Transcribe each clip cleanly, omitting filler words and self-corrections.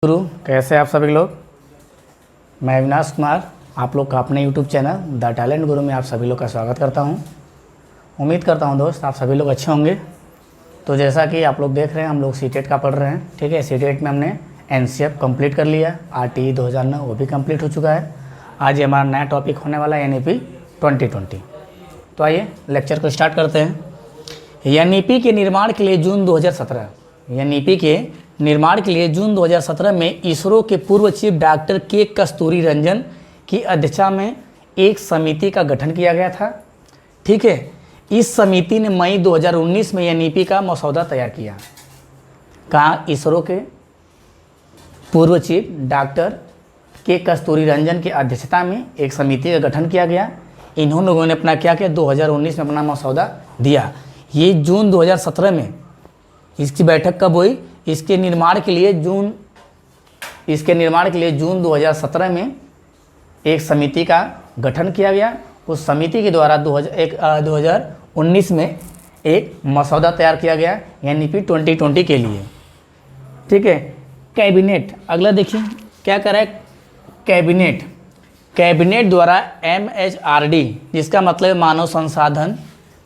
गुरु, कैसे आप सभी लोग। मैं अविनाश कुमार आप लोग का अपने YouTube चैनल द टैलेंट गुरु में आप सभी लोग का स्वागत करता हूं। उम्मीद करता हूं दोस्त आप सभी लोग अच्छे होंगे। तो जैसा कि आप लोग देख रहे हैं हम लोग सीटेट का पढ़ रहे हैं, ठीक है। सीटेट में हमने NCF कंप्लीट कर लिया, RTE 2009 वो भी कंप्लीट हो चुका है। आज ये हमारा नया टॉपिक होने वाला है NEP 2020। तो आइए लेक्चर को स्टार्ट करते हैं। NEP के निर्माण के लिए जून 2017 NEP के निर्माण के लिए जून 2017 में इसरो के पूर्व चीफ डॉक्टर के कस्तूरी रंजन की अध्यक्षता में एक समिति का गठन किया गया था, ठीक है। इस समिति ने मई 2019 में NEP का मसौदा तैयार किया। कहाँ? इसरो के पूर्व चीफ डॉक्टर के कस्तूरी रंजन की अध्यक्षता में एक समिति का गठन किया गया। इन्होंने लोगों ने अपना क्या किया, 2019 में अपना मसौदा दिया। ये जून 2017 में इसकी बैठक कब हुई? इसके निर्माण के लिए जून 2017 में एक समिति का गठन किया गया। उस समिति के द्वारा 2019 में एक मसौदा तैयार किया गया NEP 2020 के लिए, ठीक है। कैबिनेट, अगला देखिए क्या करा है कैबिनेट द्वारा MHRD, जिसका मतलब है मानव संसाधन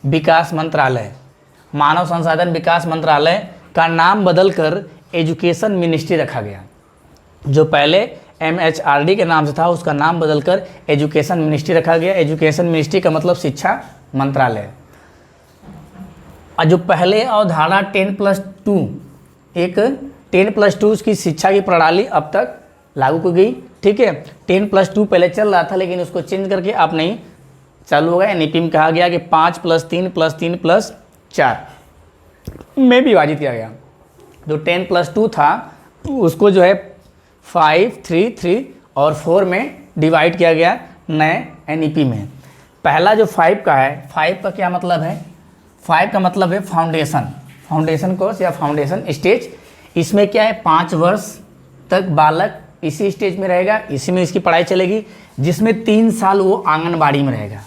विकास मंत्रालय का नाम बदलकर एजुकेशन मिनिस्ट्री रखा गया। जो पहले MHRD के नाम से था उसका नाम बदलकर एजुकेशन मिनिस्ट्री रखा गया। एजुकेशन मिनिस्ट्री का मतलब शिक्षा मंत्रालय। और जो पहले अवधारणा 10+2 एक 10+2 की शिक्षा की प्रणाली अब तक लागू की गई, ठीक है। 10+2 पहले चल रहा था लेकिन उसको चेंज करके अब नहीं चालू होगा। NEP में कहा गया कि 5+3+3+4 में विभाजित किया गया। जो 10+2 था उसको जो है 5, 3, 3 और 4 में डिवाइड किया गया नए NEP में। पहला जो 5 का है, 5 का क्या मतलब है? 5 का मतलब है फाउंडेशन कोर्स या फाउंडेशन स्टेज। इसमें क्या है, 5 वर्ष तक बालक इसी स्टेज में रहेगा, इसी में इसकी पढ़ाई चलेगी, जिसमें 3 साल वो आंगनबाड़ी में रहेगा।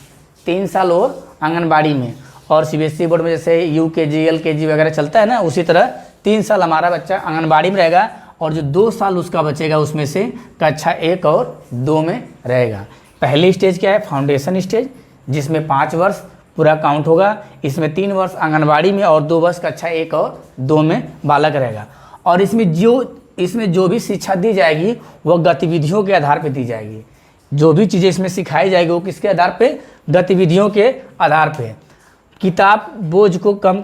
3 साल वो आंगनबाड़ी में, और CBSE बोर्ड में जैसे UKG LKG वगैरह चलता है ना, उसी तरह 3 साल हमारा बच्चा आंगनबाड़ी में रहेगा, और जो 2 साल उसका बचेगा उसमें से कक्षा 1 और 2 में रहेगा। पहली स्टेज क्या है? फाउंडेशन स्टेज, जिसमें 5 वर्ष पूरा काउंट होगा। इसमें 3 वर्ष आंगनबाड़ी में और 2 वर्ष कक्षा 1 और 2 में बालक रहेगा। और इसमें जो भी शिक्षा दी जाएगी वह गतिविधियों के आधार पर दी जाएगी। जो भी चीज़ें इसमें सिखाई जाएगी वो किसके आधार पे? गतिविधियों के आधार पे। किताबी बोझ को कम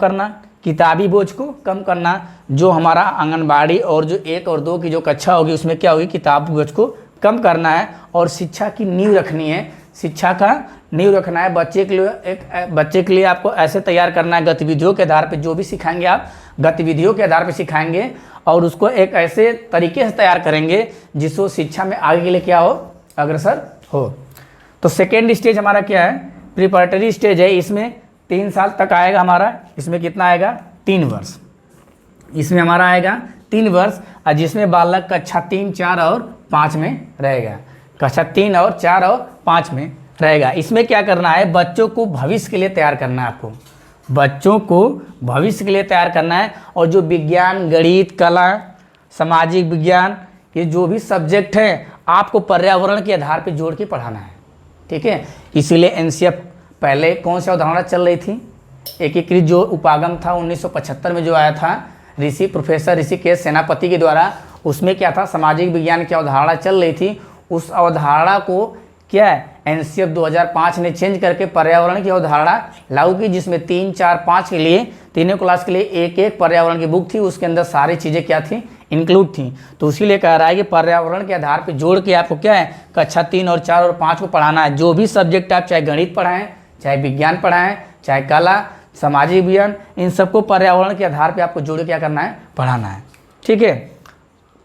करना, जो हमारा आंगनबाड़ी और जो 1 और 2 की जो कक्षा होगी उसमें क्या होगी, किताबी बोझ को कम करना है और शिक्षा की नींव रखनी है। शिक्षा का नींव रखना है बच्चे के लिए आपको ऐसे तैयार करना है गतिविधियों के आधार पे। जो भी सिखाएंगे आप गतिविधियों के आधार पे सिखाएंगे और उसको एक ऐसे तरीके से तैयार करेंगे जिसको शिक्षा में आगे के लिए क्या हो, अग्रसर हो। तो सेकेंड स्टेज हमारा क्या है? प्रिपरेटरी स्टेज है। इसमें 3 साल तक आएगा हमारा। इसमें कितना आएगा? 3 वर्ष। इसमें हमारा आएगा 3 वर्ष, और जिसमें बालक कक्षा 3, 4 और 5 में रहेगा। कक्षा 3 और 4 और 5 में रहेगा। इसमें क्या करना है? बच्चों को भविष्य के लिए तैयार करना है। आपको बच्चों को भविष्य के लिए तैयार करना है, और जो विज्ञान, गणित, कला, सामाजिक विज्ञान, ये जो भी सब्जेक्ट हैं आपको पर्यावरण के आधार पर जोड़ के पढ़ाना है, ठीक है। इसीलिए NCF पहले कौन सी अवधारणा चल रही थी? एकीकृत जो उपागम था 1975 में जो आया था प्रोफेसर ऋषिकेश सेनापति के द्वारा, उसमें क्या था, सामाजिक विज्ञान की अवधारणा चल रही थी। उस अवधारणा को क्या है NCF 2005 ने चेंज करके पर्यावरण की अवधारणा लागू की, जिसमें 3, 4, 5 के लिए तीनों क्लास के लिए एक पर्यावरण की बुक थी। उसके अंदर सारी चीज़ें क्या थी, इंक्लूड थी। तो उसी लिए कह रहा है कि पर्यावरण के आधार पर जोड़ के आपको क्या है, कक्षा 3 और 4 और 5 को पढ़ाना है। जो भी सब्जेक्ट आप चाहे गणित पढ़ाएं, चाहे विज्ञान पढ़ाएं, चाहे कला, सामाजिक विज्ञान, इन सबको पर्यावरण के आधार पे आपको जोड़ क्या करना है, पढ़ाना है, ठीक है।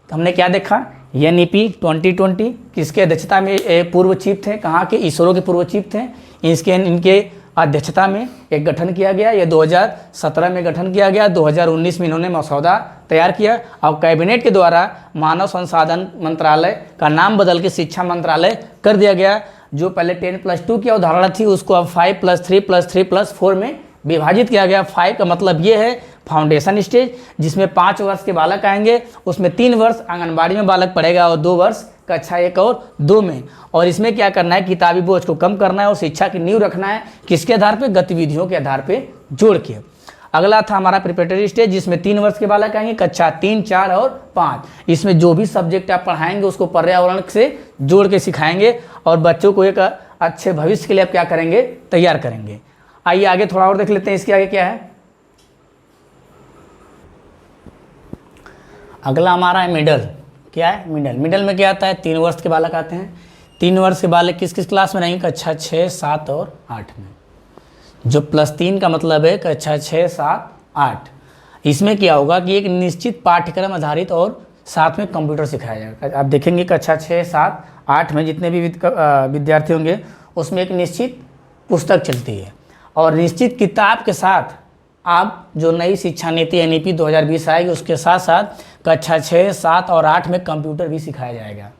तो हमने क्या देखा, NEP 2020 किसके अध्यक्षता में पूर्व चीफ थे, कहाँ के? इसरो के पूर्व चीफ थे। इनके अध्यक्षता में एक गठन किया गया। ये 2017 में गठन किया गया। 2019 में इन्होंने मसौदा तैयार किया और कैबिनेट के द्वारा मानव संसाधन मंत्रालय का नाम बदल के शिक्षा मंत्रालय कर दिया गया। जो पहले 10+2 की अवधारणा थी उसको अब 5+3+3+4 में विभाजित किया गया। 5 का मतलब ये है फाउंडेशन स्टेज, जिसमें 5 वर्ष के बालक आएंगे, उसमें 3 वर्ष आंगनबाड़ी में बालक पढ़ेगा और 2 वर्ष कक्षा 1 और 2 में। और इसमें क्या करना है, किताबी बोझ को कम करना है और शिक्षा की नींव रखना है। किसके आधार पे, गतिविधियों के आधार पे जोड़ के। अगला था हमारा प्रिपरेटरी स्टेज, जिसमें 3 वर्ष के बालक आएंगे, कक्षा 3, 4 और 5। इसमें जो भी सब्जेक्ट आप पढ़ाएंगे उसको पर्यावरण से जोड़ के सिखाएंगे और बच्चों को एक अच्छे भविष्य के लिए आप क्या करेंगे, तैयार करेंगे। आइए आगे थोड़ा और देख लेते हैं, इसके आगे क्या है। अगला हमारा है मिडल। क्या है मिडल? मिडल में क्या आता है, 3 वर्ष के बालक आते हैं। 3 वर्ष के बालक किस किस क्लास में रहेंगे, कक्षा 6, 7 और 8 में। जो +3 का मतलब है कक्षा 6, 7, 8। इसमें क्या होगा कि एक निश्चित पाठ्यक्रम आधारित और साथ में कंप्यूटर सिखाया जाएगा। आप देखेंगे कक्षा 6, 7, 8 में जितने भी विद्यार्थी होंगे उसमें एक निश्चित पुस्तक चलती है और निश्चित किताब के साथ आप जो नई शिक्षा नीति NEP 2020 आएगी उसके साथ साथ कक्षा 6, 7 और 8 में कंप्यूटर भी सिखाया जाएगा।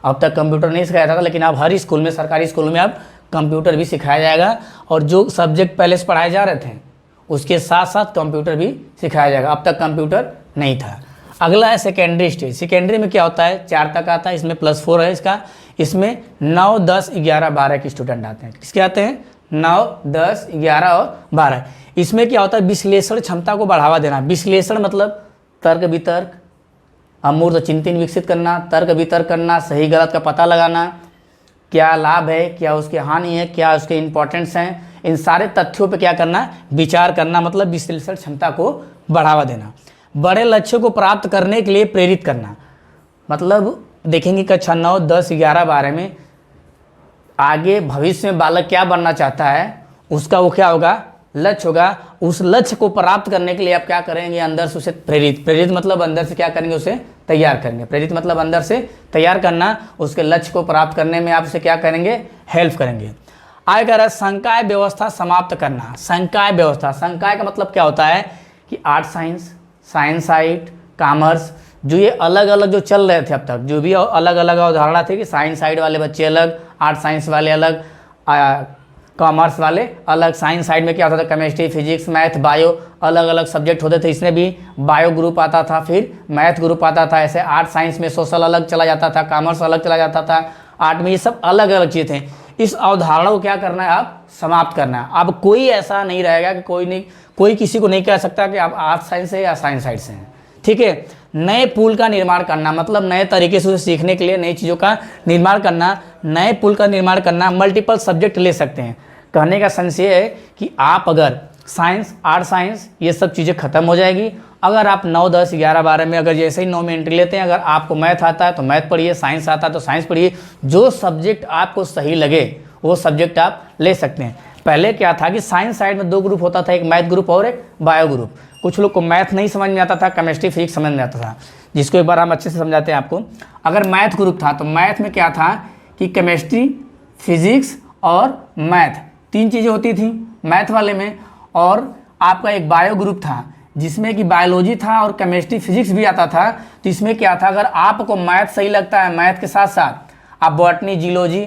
अब तक कंप्यूटर नहीं सिखाया था, लेकिन अब हर स्कूल में, सरकारी स्कूल में अब कंप्यूटर भी सिखाया जाएगा और जो सब्जेक्ट पहले से पढ़ाए जा रहे थे उसके साथ साथ कंप्यूटर भी सिखाया जाएगा। अब तक कंप्यूटर नहीं था। अगला है सेकेंडरी स्टेज। सेकेंडरी में क्या होता है, 4 तक आता है, इसमें +4 है इसका। इसमें 9, 10, 11, 12 के स्टूडेंट आते हैं। किसके आते हैं, 9, 10, 11 और 12। इसमें क्या होता है, विश्लेषण क्षमता को बढ़ावा देना। विश्लेषण मतलब तर्क वितर्क, अमूर्त चिंतन विकसित करना, तर्क वितर्क करना, सही गलत का पता लगाना, क्या लाभ है, क्या उसकी हानि है, क्या उसके इंपॉर्टेंस हैं, इन सारे तथ्यों पे क्या करना, विचार करना, मतलब विश्लेषण क्षमता को बढ़ावा देना। बड़े लक्ष्यों को प्राप्त करने के लिए प्रेरित करना, मतलब देखेंगे कक्षा 9, 10, 11, 12 में आगे भविष्य में बालक क्या बनना चाहता है, उसका वो क्या होगा, लक्ष्य होगा। उस लक्ष्य को प्राप्त करने के लिए आप क्या करेंगे, अंदर से उसे प्रेरित मतलब अंदर से क्या करेंगे, उसे तैयार करेंगे। प्रेरित मतलब अंदर से तैयार करना, उसके लक्ष्य को प्राप्त करने में आप उसे क्या करेंगे, हेल्प करेंगे। आगे कह रहा है संकाय व्यवस्था समाप्त करना। संकाय व्यवस्था, संकाय का मतलब क्या होता है कि art science, science side, commerce, जो ये अलग अलग जो चल रहे थे अब तक, जो भी अलग अलग अवधारणा थे कि साइंस साइड वाले बच्चे अलग, आर्ट साइंस वाले अलग, कॉमर्स वाले अलग। साइंस साइड में क्या होता था, केमिस्ट्री, फिजिक्स, मैथ, बायो, अलग अलग सब्जेक्ट होते थे। इसमें भी बायो ग्रुप आता था, फिर मैथ ग्रुप आता था। ऐसे आर्ट साइंस में सोशल अलग चला जाता था, कॉमर्स अलग चला जाता था, आर्ट में ये सब अलग अलग चीज़ें थे। इस अवधारणा को क्या करना है, आप समाप्त करना है। अब कोई ऐसा नहीं रहेगा कि कोई किसी को नहीं कह सकता कि आप आर्ट साइंस से या साइंस साइड से हैं। ठीक है। नए पुल का निर्माण करना, मतलब नए तरीके से उसे सीखने के लिए नई चीज़ों का निर्माण करना, नए पुल का निर्माण करना। मल्टीपल सब्जेक्ट ले सकते हैं। कहने का सेंस ये है कि आप अगर साइंस, आर्ट साइंस, ये सब चीज़ें खत्म हो जाएगी। अगर आप 9, 10, 11, 12 में अगर जैसे ही 9 में एंट्री लेते हैं, अगर आपको मैथ आता है तो मैथ पढ़िए, साइंस आता है तो साइंस पढ़िए। जो सब्जेक्ट आपको सही लगे वो सब्जेक्ट आप ले सकते हैं। पहले क्या था कि साइंस साइड में 2 ग्रुप होता था, एक मैथ ग्रुप और एक बायो ग्रुप। कुछ लोग को मैथ नहीं समझ में आता था, केमिस्ट्री, फिजिक्स समझ में आता था, जिसको एक बार हम अच्छे से समझाते हैं आपको। अगर मैथ ग्रुप था तो मैथ में क्या था कि केमिस्ट्री, फिजिक्स और मैथ, 3 चीज़ें होती थी मैथ वाले में। और आपका एक बायो ग्रुप था जिसमें कि बायोलॉजी था और केमिस्ट्री, फिजिक्स भी आता था। तो इसमें क्या था, अगर आपको मैथ सही लगता है, मैथ के साथ साथ आप बॉटनी, जियोलॉजी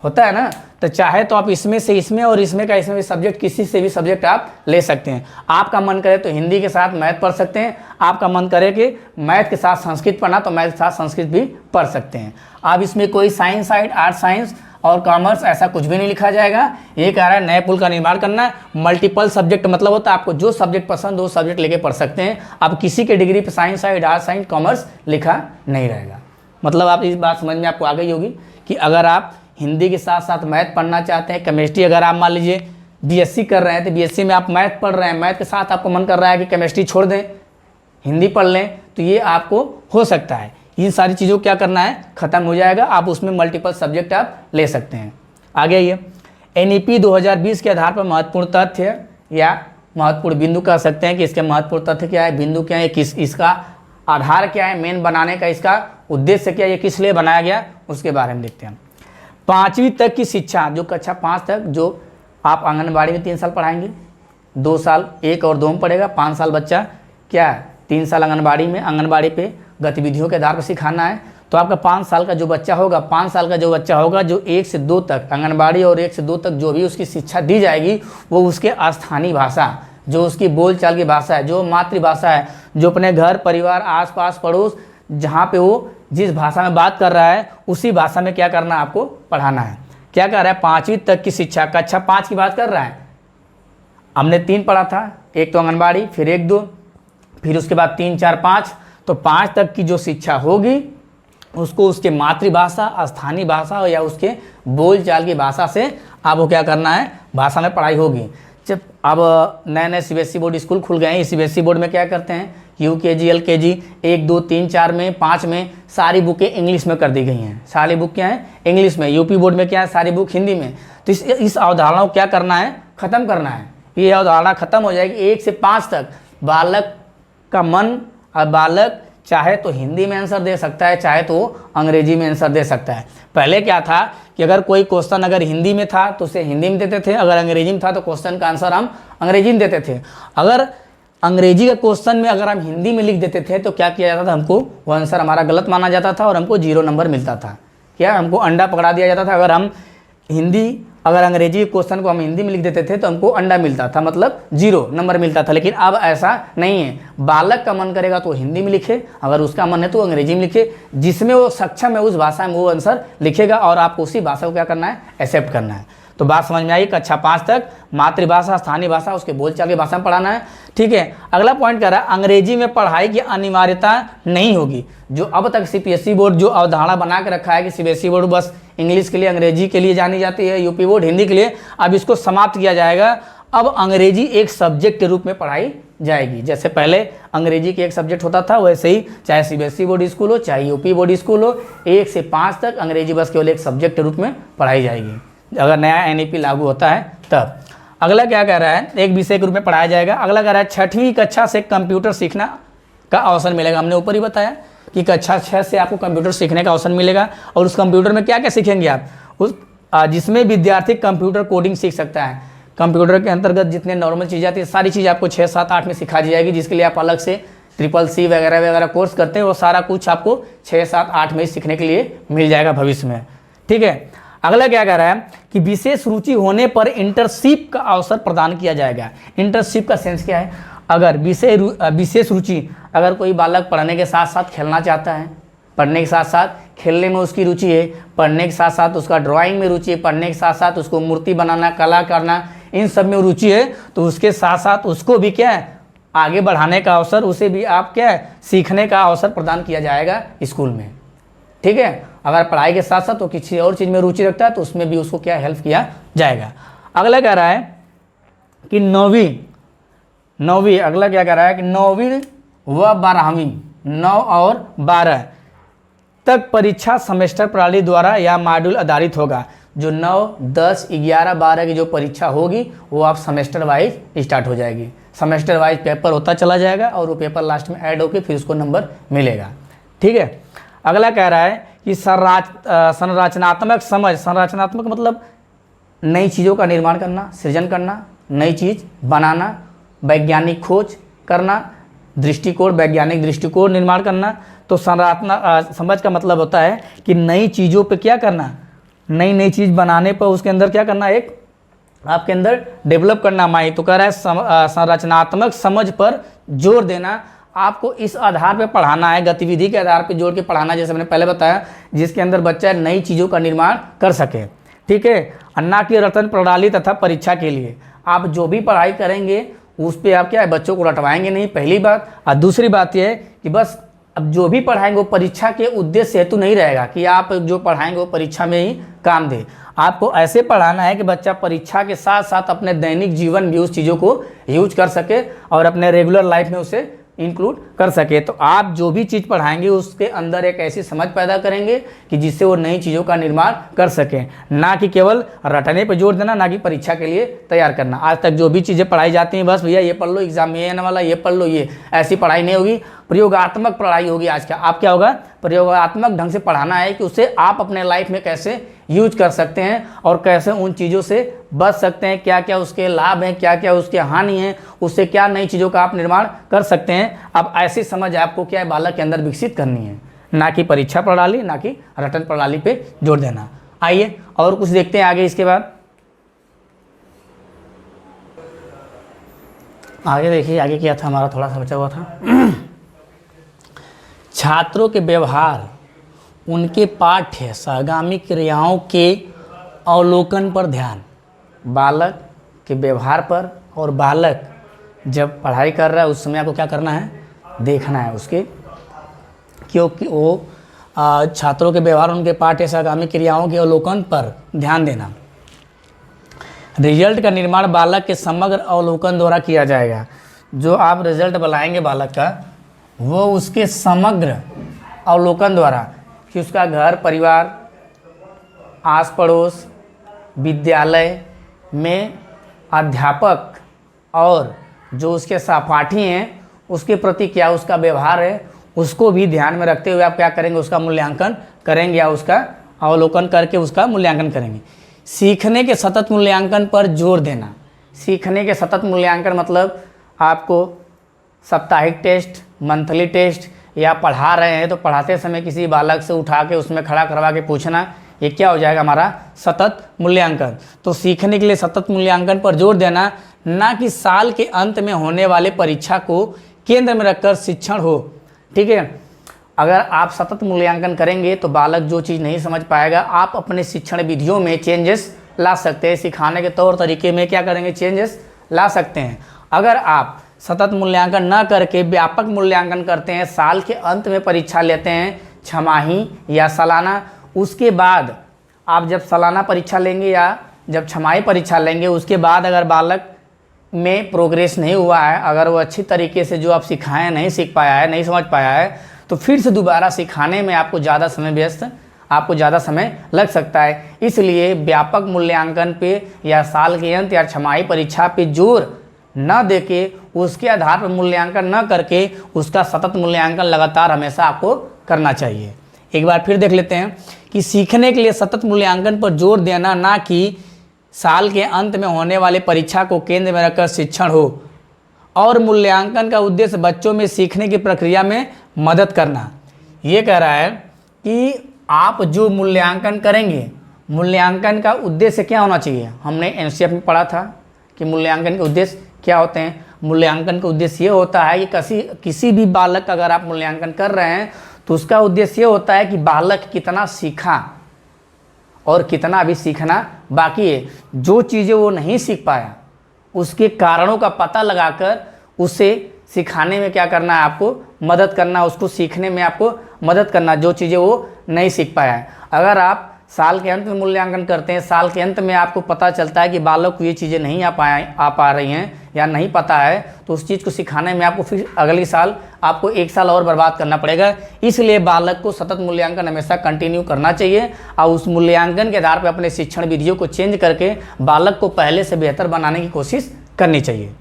होता है ना, तो चाहे तो आप इसमें से इसमें और इसमें का इसमें भी सब्जेक्ट, किसी से भी सब्जेक्ट आप ले सकते हैं। आपका मन करे तो हिंदी के साथ मैथ पढ़ सकते हैं, आपका मन करे कि मैथ के साथ संस्कृत पढ़ना तो मैथ के साथ संस्कृत भी पढ़ सकते हैं। अब इसमें कोई साइंस साइड, आर्ट साइंस और कॉमर्स ऐसा कुछ भी नहीं लिखा जाएगा। ये कह रहा है नए पुल का निर्माण करना है। मल्टीपल सब्जेक्ट मतलब होता है आपको जो सब्जेक्ट पसंद हो सब्जेक्ट लेके पढ़ सकते हैं। अब किसी के डिग्री पे science side, art science, commerce लिखा नहीं रहेगा। मतलब आप इस बात समझ में आपको आ गई होगी कि अगर आप हिंदी के साथ साथ मैथ पढ़ना चाहते हैं, केमिस्ट्री अगर आप मान लीजिए BSc कर रहे हैं तो BSc में आप मैथ पढ़ रहे हैं, मैथ के साथ आपको मन कर रहा है कि केमिस्ट्री छोड़ दें, हिंदी पढ़ लें, तो ये आपको हो सकता है। इन सारी चीज़ों को क्या करना है, ख़त्म हो जाएगा। आप उसमें मल्टीपल सब्जेक्ट आप ले सकते हैं। आगे ये NEP 2020 के आधार पर महत्वपूर्ण तथ्य या महत्वपूर्ण बिंदु कह सकते हैं कि इसके महत्वपूर्ण तथ्य क्या है, बिंदु क्या है, किस इसका आधार क्या है, मेन बनाने का इसका उद्देश्य क्या है, ये किस लिए बनाया गया, उसके बारे में देखते हैं। 5वीं तक की शिक्षा, जो कक्षा 5 तक जो आप आंगनबाड़ी में 3 साल पढ़ाएंगे, 2 साल 1 और 2 में पढ़ेगा, 5 साल बच्चा क्या 3 साल आंगनबाड़ी में, आंगनबाड़ी पे गतिविधियों के आधार पर सिखाना है। तो आपका 5 साल का जो बच्चा होगा, 5 साल का जो बच्चा होगा, जो 1 से 2 तक आंगनबाड़ी और 1 से 2 तक जो भी उसकी शिक्षा दी जाएगी वो उसके स्थानीय भाषा जो उसकी बोलचाल की भाषा है, जो मातृभाषा है, जो अपने घर परिवार आसपास पड़ोस जहाँ पे वो जिस भाषा में बात कर रहा है उसी भाषा में क्या करना है, आपको पढ़ाना है। क्या कर रहा है, 5वीं तक की शिक्षा, कक्षा 5 की बात कर रहा है। हमने 3 पढ़ा था, एक तो आंगनबाड़ी, फिर 1 2, फिर उसके बाद 3 4 5। तो 5 तक की जो शिक्षा होगी उसको उसके मातृभाषा, स्थानीय भाषा या उसके बोलचाल की भाषा से आपको क्या करना है, भाषा में पढ़ाई होगी। जब अब नए नए सीबीएसई बोर्ड स्कूल खुल गए हैं, इस सीबीएसई बोर्ड में क्या करते हैं, यूकेजी एलकेजी 1 2 3 4 में 5 में सारी बुकें इंग्लिश में कर दी गई हैं। सारी बुक क्या है, इंग्लिश में। यूपी बोर्ड में क्या है, सारी बुक हिंदी में। तो इस अवधारणा को क्या करना है, ख़त्म करना है। ये अवधारणा खत्म हो जाएगी। 1 से 5 तक बालक का मन, और बालक चाहे तो हिंदी में आंसर दे सकता है, चाहे तो अंग्रेजी में आंसर दे सकता है। पहले क्या था कि अगर कोई क्वेश्चन अगर हिंदी में था तो उसे हिंदी में देते थे, अगर अंग्रेजी में था तो क्वेश्चन का आंसर हम अंग्रेजी में देते थे। अगर अंग्रेजी का क्वेश्चन में अगर हम हिंदी में लिख देते थे तो क्या किया जाता था, हमको वो आंसर हमारा गलत माना जाता था और हमको 0 नंबर मिलता था। क्या, हमको अंडा पकड़ा दिया जाता था। अगर अंग्रेजी क्वेश्चन को हम हिंदी में लिख देते थे तो हमको अंडा मिलता था, मतलब 0 नंबर मिलता था। लेकिन अब ऐसा नहीं है। बालक का मन करेगा तो हिंदी में लिखे, अगर उसका मन है तो अंग्रेजी में लिखे, जिसमें वो सक्षम है उस भाषा में वो आंसर लिखेगा और आपको उसी भाषा को क्या करना है, एक्सेप्ट करना है। तो बात समझ में आई। कक्षा 5 तक मातृभाषा, स्थानीय भाषा, उसके बोलचाल की भाषा में पढ़ाना है। ठीक है, अगला पॉइंट कह रहा है अंग्रेजी में पढ़ाई की अनिवार्यता नहीं होगी। जो अब तक सीबीएसई बोर्ड जो अवधारणा बना के रखा है कि सीबीएसई बोर्ड बस इंग्लिश के लिए, अंग्रेजी के लिए जानी जाती है, यूपी बोर्ड हिंदी के लिए, अब इसको समाप्त किया जाएगा। अब अंग्रेजी एक सब्जेक्ट के रूप में पढ़ाई जाएगी। जैसे पहले अंग्रेजी के एक सब्जेक्ट होता था, वैसे ही चाहे सीबीएसई बोर्ड स्कूल हो चाहे यूपी बोर्ड स्कूल हो, 1 से 5 तक अंग्रेजी बस केवल एक सब्जेक्ट के रूप में पढ़ाई जाएगी, अगर नया एनईपी लागू होता है तब। अगला क्या कह रहा है, एक विषय के रूप में पढ़ाया जाएगा। अगला कह रहा है 6वीं कक्षा से कंप्यूटर सीखना का अवसर मिलेगा। हमने ऊपर ही बताया कि कक्षा 6 से आपको कंप्यूटर सीखने का अवसर मिलेगा। और उस कंप्यूटर में क्या क्या सीखेंगे आप, जिसमें विद्यार्थी कंप्यूटर कोडिंग सीख सकता है। कंप्यूटर के अंतर्गत जितने नॉर्मल चीज़ें आती है सारी चीज़ आपको 6 7 8 में सिखा दी जाएगी, जिसके लिए आप अलग से CCC वगैरह वगैरह कोर्स करते हैं, वो सारा कुछ आपको 6 7 8 में सीखने के लिए मिल जाएगा भविष्य में। ठीक है, अगला क्या कह रहा है कि विशेष रुचि होने पर इंटर्नशिप का अवसर प्रदान किया जाएगा। इंटर्नशिप का सेंस क्या है, अगर विशेष रुचि, अगर कोई बालक पढ़ने के साथ साथ खेलना चाहता है, पढ़ने के साथ साथ खेलने में उसकी रुचि है, पढ़ने के साथ साथ उसका ड्राइंग में रुचि है, पढ़ने के साथ साथ उसको मूर्ति बनाना, कला करना, इन सब में रुचि है, तो उसके साथ साथ उसको भी क्या है, आगे बढ़ाने का अवसर, उसे भी आप क्या है, सीखने का अवसर प्रदान किया जाएगा स्कूल में। ठीक है, अगर पढ़ाई के साथ साथ तो किसी और चीज़ में रुचि रखता है तो उसमें भी उसको क्या हेल्प किया जाएगा। अगला कह रहा है कि नौवीं अगला क्या कह रहा है कि 9वीं व 12वीं 9 और 12 तक परीक्षा सेमेस्टर प्रणाली द्वारा या मॉड्यूल आधारित होगा। जो 9 10 11 12 की जो परीक्षा होगी वो आप सेमेस्टर वाइज स्टार्ट हो जाएगी। सेमेस्टर वाइज पेपर होता चला जाएगा और वो पेपर लास्ट में ऐड होकर फिर उसको नंबर मिलेगा। ठीक है, अगला कह रहा है कि संरचनात्मक समझ, संरचनात्मक मतलब नई चीज़ों का निर्माण करना, सृजन करना, नई चीज़ बनाना, वैज्ञानिक खोज करना, दृष्टिकोण, वैज्ञानिक दृष्टिकोण निर्माण करना। तो समझ का मतलब होता है कि नई चीज़ों पे क्या करना, नई चीज़ बनाने पर उसके अंदर क्या करना, एक आपके अंदर डेवलप करना माइंड। तो कह रहा है संरचनात्मक समझ पर जोर देना, आपको इस आधार पे पढ़ाना है, गतिविधि के आधार पे जोड़ के पढ़ाना, जैसे मैंने पहले बताया, जिसके अंदर बच्चा नई चीज़ों का निर्माण कर सके। ठीक है, अन्ना की रटन प्रणाली तथा परीक्षा के लिए आप जो भी पढ़ाई करेंगे उस पर आप क्या है, बच्चों को रटवाएंगे नहीं, पहली बात। और दूसरी बात यह है कि बस अब जो भी पढ़ाएंगे वो परीक्षा के उद्देश्य हेतु नहीं रहेगा कि आप जो पढ़ाएंगे वो परीक्षा में ही काम दे। आपको ऐसे पढ़ाना है कि बच्चा परीक्षा के साथ साथ अपने दैनिक जीवन भी उस चीज़ों को यूज कर सके और अपने रेगुलर लाइफ में उसे इंक्लूड कर सके। तो आप जो भी चीज़ पढ़ाएंगे उसके अंदर एक ऐसी समझ पैदा करेंगे कि जिससे वो नई चीज़ों का निर्माण कर सकें, ना कि केवल रटने पर जोर देना, ना कि परीक्षा के लिए तैयार करना। आज तक जो भी चीज़ें पढ़ाई जाती हैं बस भैया ये पढ़ लो, एग्जाम में ये आने वाला, ये पढ़ लो, ये ऐसी पढ़ाई नहीं होगी। प्रयोगात्मक पढ़ाई होगी आज का। आप क्या होगा, प्रयोगात्मक ढंग से पढ़ाना है कि उसे आप अपने लाइफ में कैसे यूज कर सकते हैं और कैसे उन चीज़ों से बच सकते हैं, क्या क्या उसके लाभ हैं, क्या क्या उसके हानि हैं, उससे क्या नई चीज़ों का आप निर्माण कर सकते हैं। अब ऐसी समझ आपको क्या है, बालक के अंदर विकसित करनी है, ना कि परीक्षा प्रणाली, ना कि रटन प्रणाली पे जोर देना। आइए और कुछ देखते हैं आगे इसके बाद। आगे देखिए, आगे क्या था हमारा, थोड़ा सा बचा हुआ था। छात्रों के व्यवहार, उनके पाठ्य सहगामी क्रियाओं के अवलोकन पर ध्यान। बालक के व्यवहार पर, और बालक जब पढ़ाई कर रहा है उस समय आपको क्या करना है, देखना है उसके, क्योंकि वो छात्रों के व्यवहार, उनके पाठ्य सहगामी क्रियाओं के अवलोकन पर ध्यान देना। रिजल्ट का निर्माण बालक के समग्र अवलोकन द्वारा किया जाएगा। जो आप रिजल्ट बनाएंगे बालक का, वो उसके समग्र अवलोकन द्वारा, कि उसका घर परिवार, आस पड़ोस, विद्यालय में अध्यापक और जो उसके सहपाठी हैं उसके प्रति क्या उसका व्यवहार है, उसको भी ध्यान में रखते हुए आप क्या करेंगे, उसका मूल्यांकन करेंगे या उसका अवलोकन करके उसका मूल्यांकन करेंगे। सीखने के सतत मूल्यांकन पर जोर देना। सीखने के सतत मूल्यांकन मतलब आपको साप्ताहिक टेस्ट, मंथली टेस्ट, या पढ़ा रहे हैं तो पढ़ाते समय किसी बालक से उठा के उसमें खड़ा करवा के पूछना, ये क्या हो जाएगा हमारा सतत मूल्यांकन। तो सीखने के लिए सतत मूल्यांकन पर जोर देना, ना कि साल के अंत में होने वाले परीक्षा को केंद्र में रखकर शिक्षण हो। ठीक है, अगर आप सतत मूल्यांकन करेंगे तो बालक जो चीज़ नहीं समझ पाएगा, आप अपने शिक्षण विधियों में चेंजेस ला सकते हैं, सिखाने के तौर तरीके में क्या करेंगे, चेंजेस ला सकते हैं। अगर आप सतत मूल्यांकन न करके व्यापक मूल्यांकन करते हैं, साल के अंत में परीक्षा लेते हैं, छमाही या सालाना, उसके बाद आप जब सालाना परीक्षा लेंगे या जब छमाही परीक्षा लेंगे, उसके बाद अगर बालक में प्रोग्रेस नहीं हुआ है, अगर वो अच्छी तरीके से जो आप सिखाएं नहीं सीख पाया है, नहीं समझ पाया है, तो फिर से दोबारा सिखाने में आपको ज़्यादा समय लग सकता है। इसलिए व्यापक मूल्यांकन पे या साल के अंत या छमाही परीक्षा पे जोर न देके, उसके आधार पर मूल्यांकन न करके उसका सतत मूल्यांकन लगातार हमेशा आपको करना चाहिए। एक बार फिर देख लेते हैं कि सीखने के लिए सतत मूल्यांकन पर जोर देना, ना कि साल के अंत में होने वाले परीक्षा को केंद्र में रखकर शिक्षण हो। और मूल्यांकन का उद्देश्य बच्चों में सीखने की प्रक्रिया में मदद करना। ये कह रहा है कि आप जो मूल्यांकन करेंगे, मूल्यांकन का उद्देश्य क्या होना चाहिए। हमने एनसीईआरटी में पढ़ा था कि मूल्यांकन के उद्देश्य क्या होते हैं। मूल्यांकन का उद्देश्य ये होता है कि किसी भी बालक का अगर आप मूल्यांकन कर रहे हैं तो उसका उद्देश्य ये होता है कि बालक कितना सीखा और कितना अभी सीखना बाकी है। जो चीज़ें वो नहीं सीख पाया उसके कारणों का पता लगाकर उसे सिखाने में क्या करना है, आपको मदद करना, उसको सीखने में आपको मदद करना, जो चीज़ें वो नहीं सीख पाया है। अगर आप साल के अंत में मूल्यांकन करते हैं, साल के अंत में आपको पता चलता है कि बालक को ये चीज़ें नहीं आ पा रही हैं या नहीं पता है, तो उस चीज़ को सिखाने में आपको फिर अगले साल आपको एक साल और बर्बाद करना पड़ेगा। इसलिए बालक को सतत मूल्यांकन हमेशा कंटिन्यू करना चाहिए और उस मूल्यांकन के आधार पर अपने शिक्षण विधियों को चेंज करके बालक को पहले से बेहतर बनाने की कोशिश करनी चाहिए।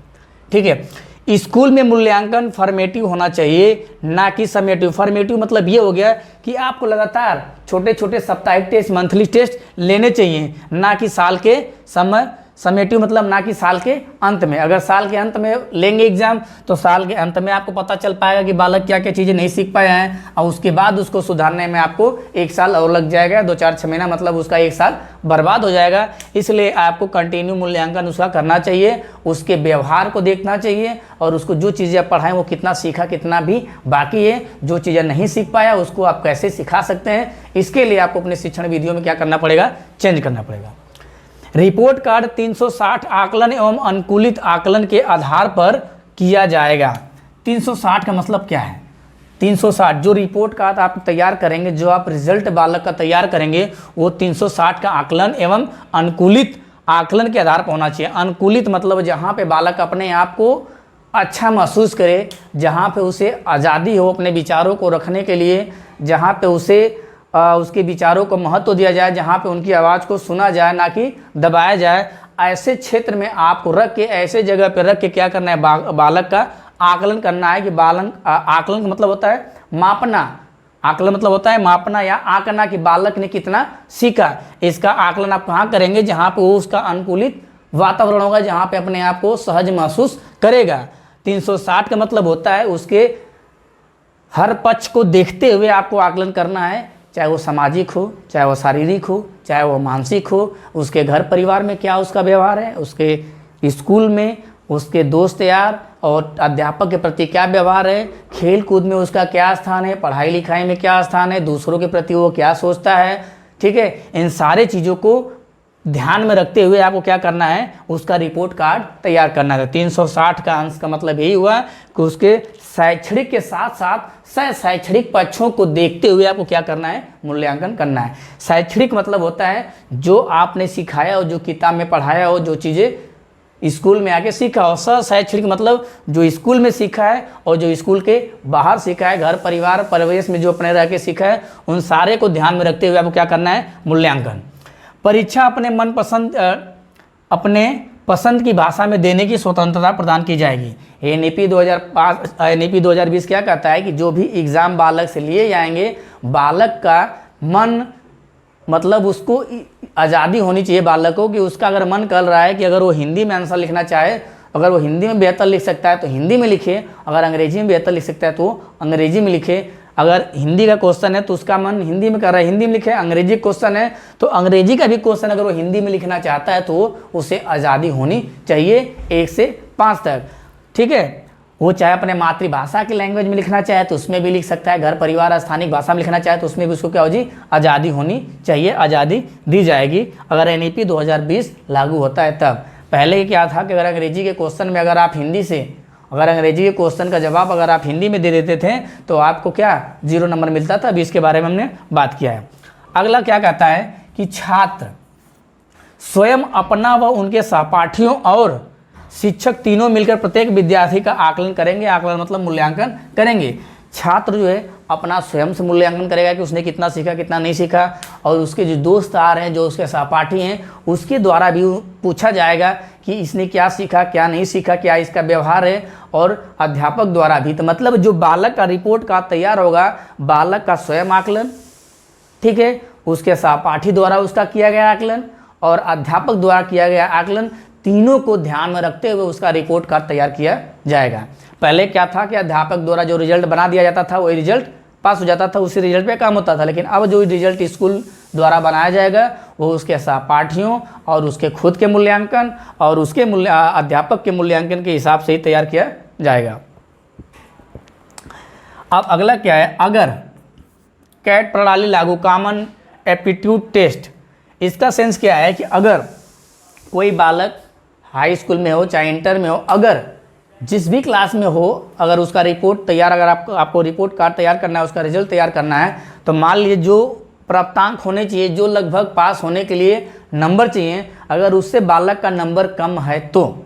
ठीक है, स्कूल में मूल्यांकन फॉर्मेटिव होना चाहिए, ना कि समेटिव। फॉर्मेटिव मतलब ये हो गया कि आपको लगातार छोटे छोटे साप्ताहिक टेस्ट, मंथली टेस्ट लेने चाहिए, ना कि साल के समय। समेटिव मतलब ना कि साल के अंत में। अगर साल के अंत में लेंगे एग्जाम तो साल के अंत में आपको पता चल पाएगा कि बालक क्या क्या चीज़ें नहीं सीख पाया है, और उसके बाद उसको सुधारने में आपको एक साल और लग जाएगा, 2-4-6 महीना, मतलब उसका एक साल बर्बाद हो जाएगा। इसलिए आपको कंटिन्यू मूल्यांकन उसका करना चाहिए, उसके व्यवहार को देखना चाहिए और उसको जो चीज़ें आप पढ़ाएं वो कितना सीखा, कितना भी बाकी है, जो चीज़ें नहीं सीख पाया उसको आप कैसे सिखा सकते हैं। इसके लिए आपको अपने शिक्षण विधियों में क्या करना पड़ेगा, चेंज करना पड़ेगा। रिपोर्ट कार्ड 360 आकलन एवं अनुकूलित आकलन के आधार पर किया जाएगा। 360 का मतलब क्या है? 360 जो रिपोर्ट कार्ड आप तैयार करेंगे, जो आप रिजल्ट बालक का तैयार करेंगे, वो 360 का आकलन एवं अनुकूलित आकलन के आधार पर होना चाहिए। अनुकूलित मतलब जहाँ पे बालक अपने आप को अच्छा महसूस करे, जहाँ पे उसे आज़ादी हो अपने विचारों को रखने के लिए, जहाँ पे उसे उसके विचारों को महत्व दिया जाए, जहाँ पे उनकी आवाज़ को सुना जाए, ना कि दबाया जाए, ऐसे क्षेत्र में आपको रख के, ऐसे जगह पे रख के क्या करना है, बालक का आकलन करना है। कि आकलन का मतलब होता है मापना। आकलन मतलब होता है मापना या आंकना कि बालक ने कितना सीखा। इसका आकलन आप कहाँ करेंगे, जहाँ पे वो उसका अनुकूलित वातावरण होगा, जहाँ पे अपने आप को सहज महसूस करेगा। 360 का मतलब होता है उसके हर पक्ष को देखते हुए आपको आकलन करना है, चाहे वो सामाजिक हो, चाहे वो शारीरिक हो, चाहे वो मानसिक हो, उसके घर परिवार में क्या उसका व्यवहार है, उसके स्कूल में उसके दोस्त यार और अध्यापक के प्रति क्या व्यवहार है, खेल कूद में उसका क्या स्थान है, पढ़ाई लिखाई में क्या स्थान है, दूसरों के प्रति वो क्या सोचता है। ठीक है, इन सारे चीज़ों को ध्यान में रखते हुए आपको क्या करना है, उसका रिपोर्ट कार्ड तैयार करना है। 360 का अंश का मतलब यही हुआ कि उसके शैक्षणिक के साथ साथ शैक्षणिक पक्षों को देखते हुए आपको क्या करना है, मूल्यांकन करना है। शैक्षणिक मतलब होता है जो आपने सिखाया हो, जो किताब में पढ़ाया हो, जो चीज़ें स्कूल में आके सीखा हो। शैक्षणिक मतलब जो स्कूल में सीखा है और जो स्कूल के बाहर सीखा है, घर परिवार परिवेश में जो अपने रह के सीखा है, उन सारे को ध्यान में रखते हुए आपको क्या करना है, मूल्यांकन। परीक्षा अपने मनपसंद अपने पसंद की भाषा में देने की स्वतंत्रता प्रदान की जाएगी। एनईपी 2020 क्या कहता है कि जो भी एग्ज़ाम बालक से लिए जाएंगे, बालक का मन मतलब उसको आज़ादी होनी चाहिए बालक को कि उसका अगर मन कर रहा है कि अगर वो हिंदी में आंसर लिखना चाहे, अगर वो हिंदी में बेहतर लिख सकता है तो हिंदी में लिखे, अगर अंग्रेजी में बेहतर लिख सकता है तो अंग्रेजी में लिखे। अगर हिंदी का क्वेश्चन है तो उसका मन हिंदी में कर रहा है, हिंदी में लिखे। अंग्रेजी क्वेश्चन है तो अंग्रेजी का भी क्वेश्चन अगर वो हिंदी में लिखना चाहता है तो उसे आज़ादी होनी चाहिए 1 से 5 तक। ठीक है, वो चाहे अपने मातृभाषा की लैंग्वेज में लिखना चाहे तो उसमें भी लिख सकता है, घर परिवार स्थानिक भाषा में लिखना चाहे तो उसमें भी उसको क्या हो जी, आज़ादी होनी चाहिए, आज़ादी दी जाएगी अगर एनईपी 2020 लागू होता है तब। पहले क्या था कि अगर अंग्रेजी के क्वेश्चन में अगर आप हिंदी से अंग्रेजी के क्वेश्चन का जवाब अगर आप हिंदी में दे देते थे तो आपको क्या 0 नंबर मिलता था। अभी इसके बारे में हमने बात किया है। अगला क्या कहता है कि छात्र स्वयं अपना व उनके सहपाठियों और शिक्षक तीनों मिलकर प्रत्येक विद्यार्थी का आकलन करेंगे। आकलन मतलब मूल्यांकन करेंगे। छात्र जो है अपना स्वयं से मूल्यांकन करेगा कि उसने कितना सीखा कितना नहीं सीखा, और उसके जो दोस्त आ रहे हैं, जो उसके सहपाठी हैं, उसके द्वारा भी पूछा जाएगा कि इसने क्या सीखा क्या नहीं सीखा, क्या इसका व्यवहार है, और अध्यापक द्वारा भी। तो मतलब जो बालक का रिपोर्ट कार्ड तैयार होगा, बालक का स्वयं आकलन, ठीक है, उसके सहपाठी द्वारा उसका किया गया आकलन और अध्यापक द्वारा किया गया आकलन, तीनों को ध्यान में रखते हुए उसका रिपोर्ट कार्ड तैयार किया जाएगा। पहले क्या था कि अध्यापक द्वारा जो रिजल्ट बना दिया जाता था वही रिजल्ट पास हो जाता था, उसी रिजल्ट पे काम होता था। लेकिन अब जो रिजल्ट स्कूल द्वारा बनाया जाएगा वो उसके सहपाठियों और उसके खुद के मूल्यांकन और उसके अध्यापक के मूल्यांकन के हिसाब से ही तैयार किया जाएगा। अब अगला क्या है, अगर कैट प्रणाली लागू, कॉमन एप्टीट्यूड टेस्ट, इसका सेंस क्या है कि अगर कोई बालक हाई स्कूल में हो चाहे इंटर में हो, अगर जिस भी क्लास में हो, अगर उसका रिपोर्ट तैयार, अगर आपको रिपोर्ट कार्ड तैयार करना है, उसका रिजल्ट तैयार करना है, तो मान लीजिए जो प्राप्तांक होने चाहिए, जो लगभग पास होने के लिए नंबर चाहिए, अगर उससे बालक का नंबर कम है तो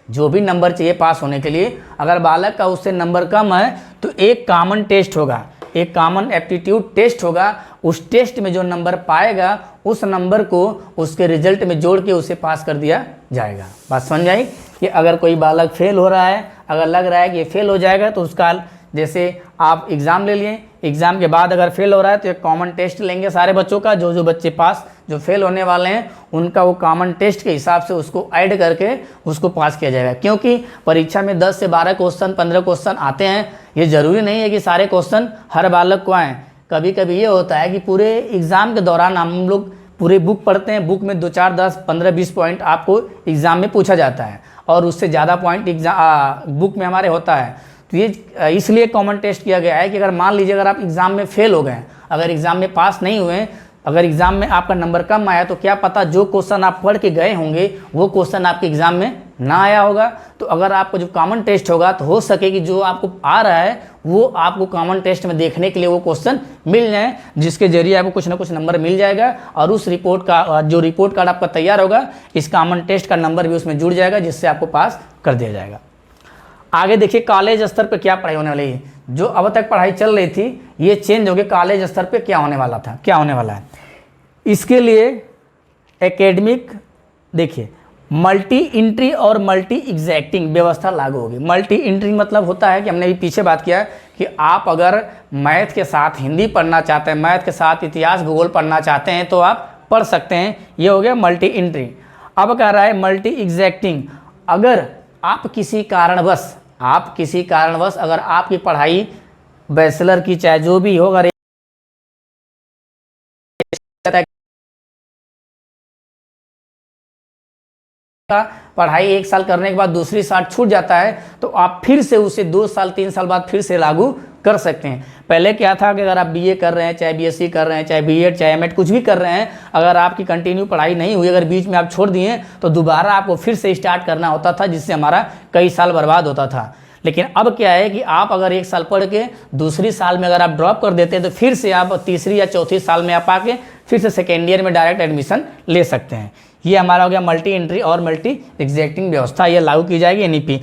जो भी नंबर चाहिए पास होने के लिए, अगर बालक का उससे नंबर कम है तो एक कॉमन टेस्ट होगा, एक कॉमन एप्टीट्यूड टेस्ट होगा। उस टेस्ट में जो नंबर पाएगा उस नंबर को उसके रिजल्ट में जोड़ के उसे पास कर दिया जाएगा। बात समझ आई कि अगर कोई बालक फेल हो रहा है, अगर लग रहा है कि ये फेल हो जाएगा, तो उसका जैसे आप एग्ज़ाम ले लिए, एग्ज़ाम के बाद अगर फेल हो रहा है तो एक कॉमन टेस्ट लेंगे सारे बच्चों का, जो बच्चे पास, जो फेल होने वाले हैं उनका वो कॉमन टेस्ट के हिसाब से उसको ऐड करके उसको पास किया जाएगा। क्योंकि परीक्षा में 10 से 12 क्वेश्चन 15 क्वेश्चन आते हैं, ये ज़रूरी नहीं है कि सारे क्वेश्चन हर बालक को आएँ। कभी कभी ये होता है कि पूरे एग्ज़ाम के दौरान हम लोग पूरे बुक पढ़ते हैं, बुक में 2 4 10 15 20 पॉइंट आपको एग्ज़ाम में पूछा जाता है और उससे ज़्यादा पॉइंट बुक में हमारे होता है। तो ये इसलिए कॉमन टेस्ट किया गया है कि अगर मान लीजिए अगर आप एग्ज़ाम में फेल हो गए, अगर एग्ज़ाम में पास नहीं हुए, अगर एग्ज़ाम में आपका नंबर कम आया, तो क्या पता जो क्वेश्चन आप पढ़ के गए होंगे वो क्वेश्चन आपके एग्ज़ाम में ना आया होगा। तो अगर आपको जो कॉमन टेस्ट होगा तो हो सके कि जो आपको आ रहा है वो आपको कॉमन टेस्ट में देखने के लिए वो क्वेश्चन मिल जाए, जिसके जरिए आपको कुछ ना कुछ नंबर मिल जाएगा और उस रिपोर्ट का जो रिपोर्ट कार्ड आपका तैयार होगा, इस कॉमन टेस्ट का नंबर भी उसमें जुड़ जाएगा, जिससे आपको पास कर दिया जाएगा। आगे देखिए कॉलेज स्तर पे क्या पढ़ाई होने वाली है। जो अब तक पढ़ाई चल रही थी ये चेंज हो गई, कॉलेज स्तर पे क्या होने वाला था, क्या होने वाला है। इसके लिए एकेडमिक देखिए मल्टी इंट्री और मल्टी एग्जैक्टिंग व्यवस्था लागू होगी। मल्टी इंट्री मतलब होता है कि हमने भी पीछे बात किया है कि आप अगर मैथ के साथ हिंदी पढ़ना चाहते हैं, मैथ के साथ इतिहास भूगोल पढ़ना चाहते हैं तो आप पढ़ सकते हैं, ये हो गया मल्टी इंट्री। अब कह रहा है मल्टी एग्जैक्टिंग, अगर आप किसी कारणवश अगर आपकी पढ़ाई बैचलर की चाहे जो भी हो, अगर पढ़ाई 1 साल करने के बाद दूसरी साल छूट जाता है तो आप फिर से उसे 2 साल 3 साल बाद फिर से लागू कर सकते हैं। पहले क्या था कि अगर आप बीए कर रहे हैं, चाहे बीएससी कर रहे हैं, चाहे बीएड, चाहे एमएड कुछ भी कर रहे हैं, अगर आपकी कंटिन्यू पढ़ाई नहीं हुई, अगर बीच में आप छोड़ दिए तो दोबारा आपको फिर से स्टार्ट करना होता था, जिससे हमारा कई साल बर्बाद होता था। लेकिन अब क्या है कि आप अगर 1 साल पढ़ के दूसरी साल में अगर आप ड्रॉप कर देते हैं तो फिर से आप तीसरी या चौथी साल में आप आके फिर से सेकेंड ईयर में डायरेक्ट एडमिशन ले सकते हैं। ये हमारा हो गया मल्टी एंट्री और मल्टी एग्जैक्टिंग व्यवस्था, ये लागू की जाएगी एनईपी।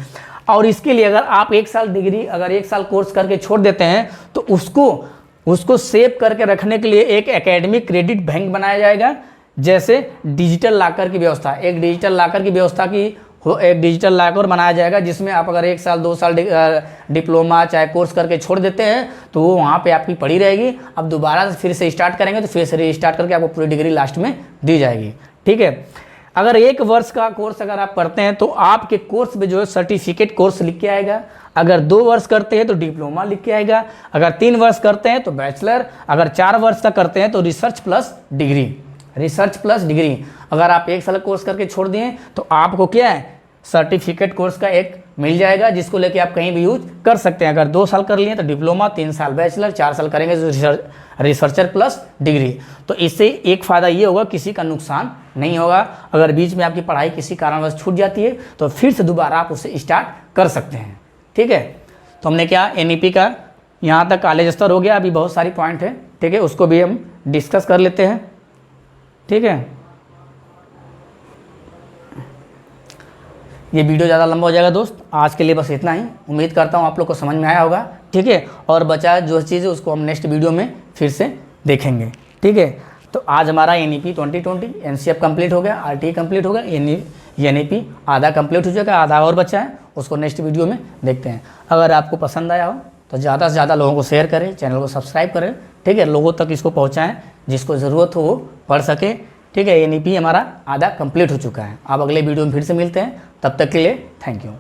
और इसके लिए अगर आप 1 साल डिग्री, अगर 1 साल कोर्स करके छोड़ देते हैं तो उसको सेव करके रखने के लिए एक एकेडमिक क्रेडिट बैंक बनाया जाएगा, जैसे डिजिटल लॉकर की व्यवस्था। एक डिजिटल लॉकर बनाया जाएगा, जिसमें आप अगर 1 साल 2 साल डिप्लोमा चाहे कोर्स करके छोड़ देते हैं तो वो वहाँ पे आपकी पड़ी रहेगी। अब दोबारा फिर से स्टार्ट करेंगे तो फिर से रीस्टार्ट करके आपको पूरी डिग्री लास्ट में दी जाएगी। ठीक है। अगर 1 वर्ष का कोर्स अगर आप करते हैं तो आपके कोर्स में जो है सर्टिफिकेट कोर्स लिख के आएगा। अगर 2 वर्ष करते हैं तो डिप्लोमा लिख के आएगा। अगर 3 वर्ष करते हैं तो बैचलर। अगर 4 वर्ष का करते हैं तो रिसर्च प्लस डिग्री। अगर आप 1 साल कोर्स करके छोड़ दिए तो आपको क्या है, सर्टिफिकेट कोर्स का एक मिल जाएगा, जिसको लेके आप कहीं भी यूज कर सकते हैं। अगर 2 साल कर लिए तो डिप्लोमा, 3 साल बैचलर, 4 साल करेंगे तो रिसर्चर प्लस डिग्री। तो इससे एक फ़ायदा ये होगा, किसी का नुकसान नहीं होगा। अगर बीच में आपकी पढ़ाई किसी कारणवश छूट जाती है तो फिर से दोबारा आप उसे स्टार्ट कर सकते हैं। ठीक है। तो हमने क्या एनईपी का यहाँ तक कॉलेज स्तर हो गया। अभी बहुत सारी पॉइंट है, ठीक है, उसको भी हम डिस्कस कर लेते हैं। ठीक है। ये वीडियो ज़्यादा लंबा हो जाएगा दोस्त, आज के लिए बस इतना ही। उम्मीद करता हूँ आप लोग को समझ में आया होगा। ठीक है। और बचा जो चीज़ है उसको हम नेक्स्ट वीडियो में फिर से देखेंगे। ठीक है। तो आज हमारा एनईपी 2020 एनसीएफ कंप्लीट हो गया, आरटीई कंप्लीट हो गया, एनईपी आधा कंप्लीट हो जाएगा, आधा और बचा है, उसको नेक्स्ट वीडियो में देखते हैं। अगर आपको पसंद आया हो तो ज़्यादा से ज़्यादा लोगों को शेयर करें, चैनल को सब्सक्राइब करें। ठीक है। लोगों तक इसको पहुँचाएँ, जिसको ज़रूरत हो वो पढ़ सके। ठीक है। एनईपी हमारा आधा कंप्लीट हो चुका है। अब अगले वीडियो में फिर से मिलते हैं, तब तक के लिए थैंक यू।